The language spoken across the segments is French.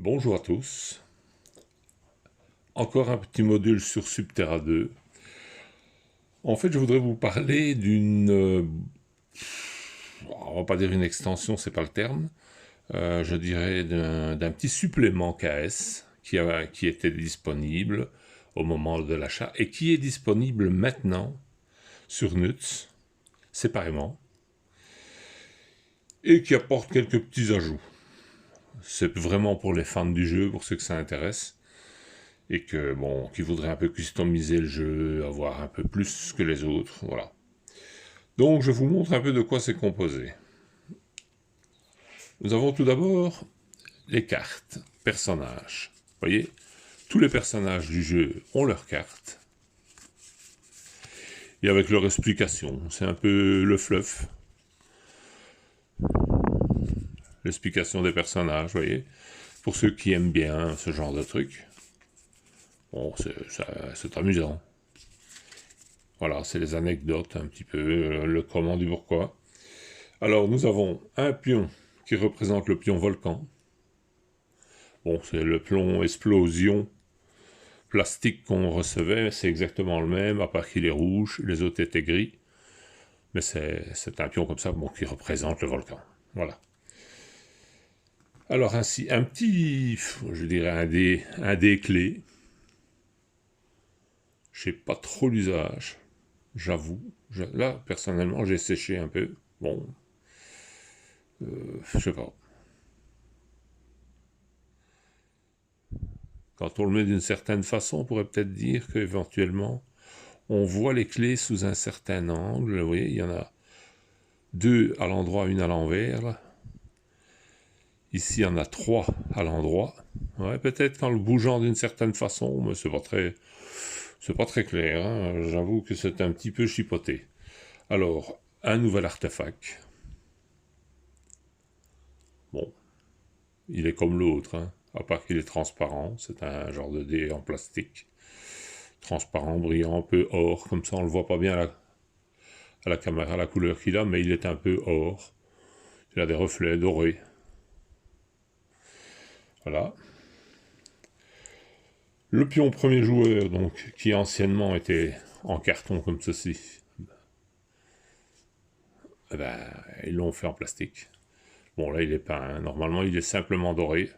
Bonjour à tous, encore un petit module sur Subterra 2. En fait, je voudrais vous parler on va pas dire une extension, c'est pas le terme, je dirais d'un petit supplément KS qui était disponible au moment de l'achat et qui est disponible maintenant sur Nuts, séparément, et qui apporte quelques petits ajouts. C'est vraiment pour les fans du jeu, pour ceux que ça intéresse. Et qui voudraient un peu customiser le jeu, avoir un peu plus que les autres, voilà. Donc je vous montre un peu de quoi c'est composé. Nous avons tout d'abord les cartes, personnages. Vous voyez, tous les personnages du jeu ont leurs cartes. Et avec leur explication, c'est un peu le fluff. L'explication des personnages, vous voyez. Pour ceux qui aiment bien ce genre de truc. Bon, c'est amusant. Voilà, c'est les anecdotes, un petit peu, le comment du pourquoi. Alors, nous avons un pion qui représente le pion volcan. Bon, c'est le pion explosion plastique qu'on recevait, c'est exactement le même, à part qu'il est rouge, les autres étaient gris. Mais c'est un pion comme ça, bon, qui représente le volcan. Voilà. Alors ainsi, un petit, je dirais un dé clé. Je sais pas trop l'usage, j'avoue. Là, personnellement, j'ai séché un peu. Bon, je sais pas. Quand on le met d'une certaine façon, on pourrait peut-être dire qu'éventuellement, on voit les clés sous un certain angle. Vous voyez, il y en a deux à l'endroit, une à l'envers. Là. Ici, il y en a trois à l'endroit. Ouais, peut-être qu'en le bougeant d'une certaine façon, mais c'est pas très clair. Hein. J'avoue que c'est un petit peu chipoté. Alors, un nouvel artefact. Bon, il est comme l'autre, hein, à part qu'il est transparent. C'est un genre de dé en plastique. Transparent, brillant, un peu or. Comme ça, on le voit pas bien à la caméra, la couleur qu'il a, mais il est un peu or. Il a des reflets dorés. Voilà. Le pion premier joueur, donc, qui anciennement était en carton comme ceci, eh ben, ils l'ont fait en plastique. Bon, là, il est peint. Hein. Normalement, il est simplement doré.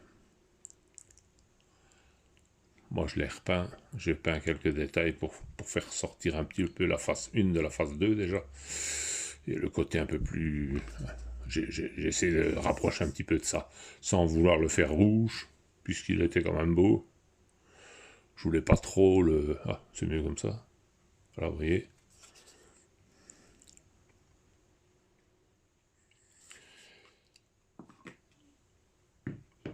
Moi, je l'ai repeint. J'ai peint quelques détails pour faire sortir un petit peu la face 1 de la face 2, déjà. Et le côté un peu plus... J'ai essayé de rapprocher un petit peu de ça, sans vouloir le faire rouge, puisqu'il était quand même beau. Je voulais pas trop le... Ah, c'est mieux comme ça. Voilà, vous voyez.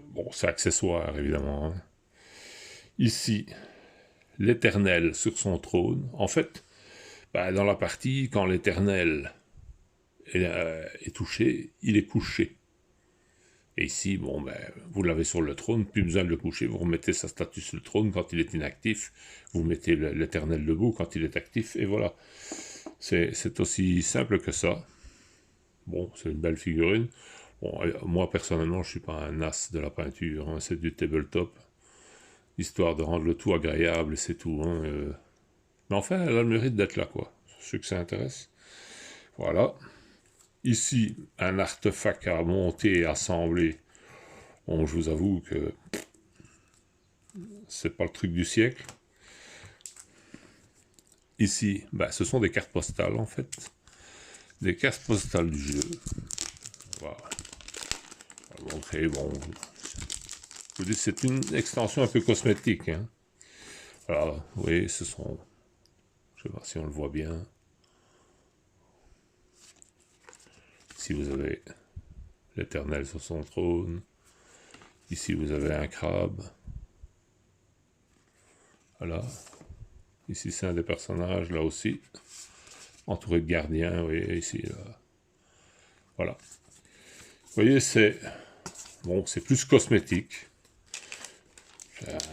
Bon, c'est accessoire, évidemment. Hein. Ici, l'Éternel sur son trône. En fait, dans la partie, quand l'Éternel est touché, il est couché. Et ici, bon, vous l'avez sur le trône, plus besoin de le coucher, vous remettez sa statue sur le trône quand il est inactif, vous mettez l'Éternel debout quand il est actif, et voilà. C'est aussi simple que ça. Bon, c'est une belle figurine. Bon, moi, personnellement, je suis pas un as de la peinture, hein, c'est du tabletop, histoire de rendre le tout agréable, c'est tout. Hein, Mais enfin, elle a le mérite d'être là, quoi. Ceux que ça intéresse. Voilà. Ici, un artefact à monter et assembler. Bon, je vous avoue que c'est pas le truc du siècle. Ici, ce sont des cartes postales, en fait. Des cartes postales du jeu. Voilà. On va montrer, bon... Je vous dis, c'est une extension un peu cosmétique. Hein. Voilà, vous voyez, ce sont... Je sais pas si on le voit bien. Ici, vous avez l'Éternel sur son trône. Ici, vous avez un crabe. Voilà. Ici, c'est un des personnages, là aussi. Entouré de gardiens, vous voyez, ici, là. Voilà. Vous voyez, c'est... Bon, c'est plus cosmétique.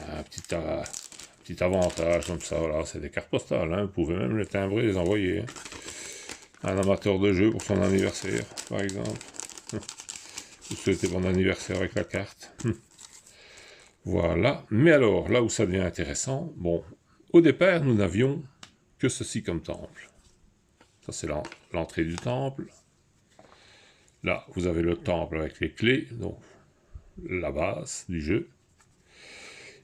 Un petit avantage comme ça, voilà. C'est des cartes postales, hein. Vous pouvez même les timbrer et les envoyer. Hein. Un amateur de jeu pour son anniversaire, par exemple. Vous souhaitez bon anniversaire avec la carte. Voilà. Mais alors, là où ça devient intéressant, bon, au départ, nous n'avions que ceci comme temple. Ça, c'est l'entrée du temple. Là, vous avez le temple avec les clés, donc la base du jeu.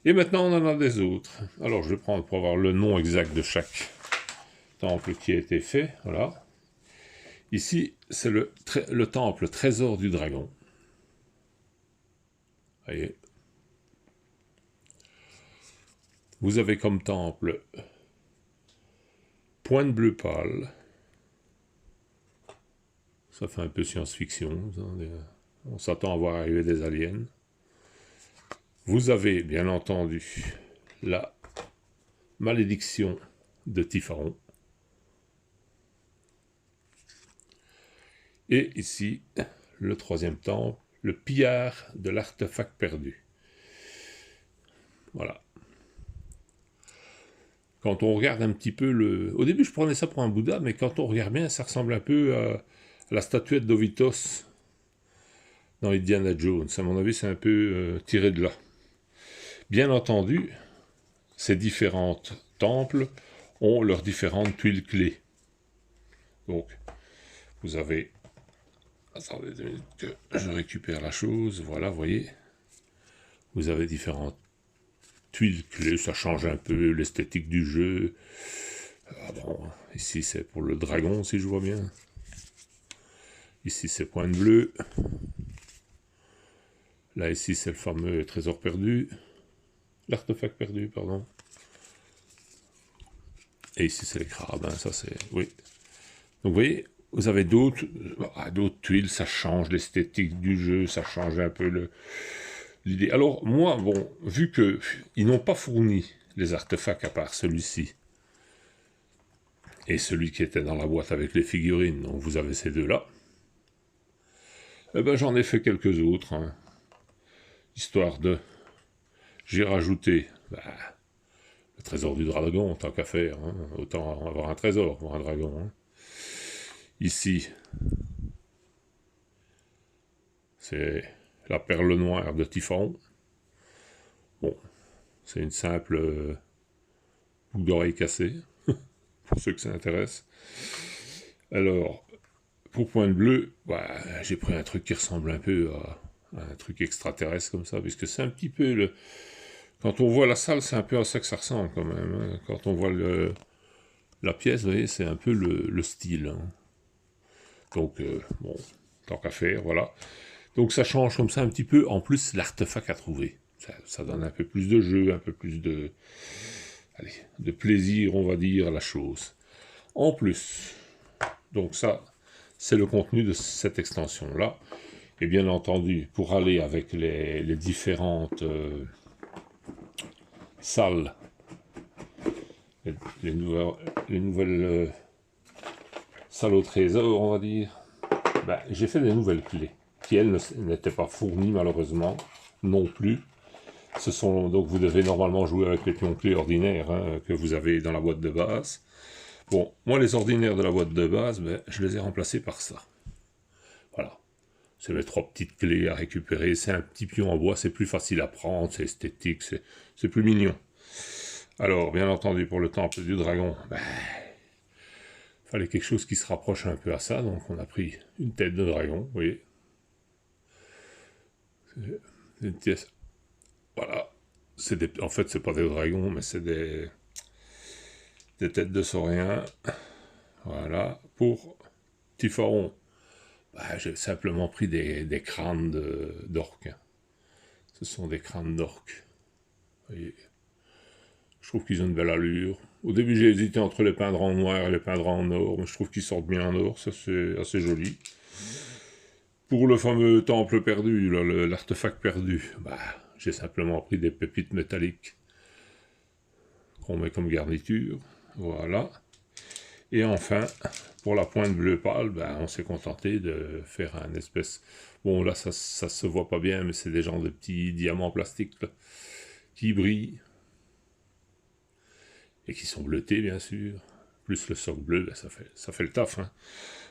Et maintenant, on en a des autres. Alors, je vais prendre pour avoir le nom exact de chaque temple qui a été fait. Voilà. Ici, c'est le temple Trésor du Dragon. Voyez. Vous avez comme temple Pointe Bleue Pâle. Ça fait un peu science-fiction. On s'attend à voir arriver des aliens. Vous avez, bien entendu, la malédiction de Tipharon. Et ici, le troisième temple, le pillard de l'artefact perdu. Voilà. Quand on regarde un petit peu le... Au début, je prenais ça pour un Bouddha, mais quand on regarde bien, ça ressemble un peu à la statuette d'Ovitos dans Indiana Jones. À mon avis, c'est un peu tiré de là. Bien entendu, ces différents temples ont leurs différentes tuiles clés. Donc, vous avez... Attendez 2 minutes que je récupère la chose. Voilà, vous voyez. Vous avez différentes tuiles clés. Ça change un peu l'esthétique du jeu. Ah bon, ici, c'est pour le dragon, si je vois bien. Ici, c'est Pointe Bleue. Là, ici, c'est le fameux trésor perdu. L'artefact perdu, pardon. Et ici, c'est les crabes. Hein, ça, c'est... Oui. Donc, vous voyez, vous avez d'autres tuiles. Ça change l'esthétique du jeu. Ça change un peu l'idée. Alors, moi, bon, vu qu'ils n'ont pas fourni les artefacts à part celui-ci, et celui qui était dans la boîte avec les figurines, donc vous avez ces deux-là, eh ben, j'en ai fait quelques autres, hein, histoire de... J'ai rajouté le trésor du dragon, tant qu'à faire, hein, autant avoir un trésor pour un dragon. Hein. Ici, c'est la perle noire de Tipharon. Bon, c'est une simple boucle d'oreille cassée, pour ceux que ça intéresse. Alors, pour Pointe Bleue, j'ai pris un truc qui ressemble un peu à un truc extraterrestre comme ça, puisque c'est un petit peu le... Quand on voit la salle, c'est un peu à ça que ça ressemble quand même. Hein. Quand on voit la pièce, vous voyez, c'est un peu le style. Hein. Donc, bon, tant qu'à faire, voilà. Donc ça change comme ça un petit peu. En plus, l'artefact à trouver. Ça donne un peu plus de jeu, un peu plus de... Allez, de plaisir, on va dire, à la chose. En plus, donc ça, c'est le contenu de cette extension-là. Et bien entendu, pour aller avec les différentes salles, les nouvelles salles au trésor, on va dire, j'ai fait des nouvelles clés, qui elles n'étaient pas fournies malheureusement, non plus. Donc vous devez normalement jouer avec les pions clés ordinaires hein, que vous avez dans la boîte de base. Bon, moi les ordinaires de la boîte de base, je les ai remplacés par ça. Voilà. C'est mes 3 petites clés à récupérer. C'est un petit pion en bois, c'est plus facile à prendre, c'est esthétique, c'est plus mignon. Alors, bien entendu, pour le temple du dragon, fallait quelque chose qui se rapproche un peu à ça, donc on a pris une tête de dragon, vous voyez. C'est une pièce. Voilà. En fait, c'est pas des dragons, mais c'est des têtes de sauriens. Voilà. Pour Tipharon, j'ai simplement pris des crânes d'orques. Ce sont des crânes d'orques. Vous voyez. Je trouve qu'ils ont une belle allure. Au début, j'ai hésité entre les peindre en noir et les peindre en or, mais je trouve qu'ils sortent bien en or, ça c'est assez joli. Pour le fameux temple perdu, l'artefact perdu, j'ai simplement pris des pépites métalliques qu'on met comme garniture. Voilà. Et enfin, pour la pointe bleue pâle, on s'est contenté de faire un espèce... Bon, là, ça se voit pas bien, mais c'est des genres de petits diamants plastiques là, qui brillent. Et qui sont bleutés, bien sûr. Plus le socle bleu, ça fait le taf. Hein.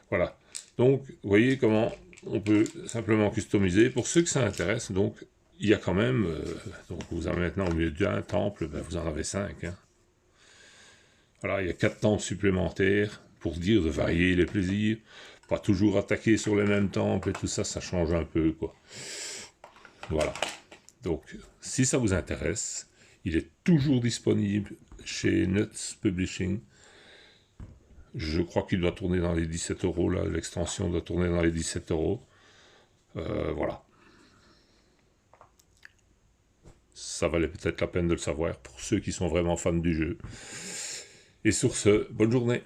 Voilà. Donc, vous voyez comment on peut simplement customiser. Pour ceux que ça intéresse, donc, il y a quand même, donc vous avez maintenant au lieu d'un temple, ben, vous en avez 5. Hein. Voilà, il y a 4 temples supplémentaires pour dire de varier les plaisirs, pas toujours attaquer sur les mêmes temples et tout ça, ça change un peu, quoi. Voilà. Donc, si ça vous intéresse, il est toujours disponible chez Nuts Publishing. Je crois qu'il doit tourner dans les 17 euros, là, l'extension doit tourner dans les 17 euros. Voilà. Ça valait peut-être la peine de le savoir pour ceux qui sont vraiment fans du jeu. Et sur ce, bonne journée.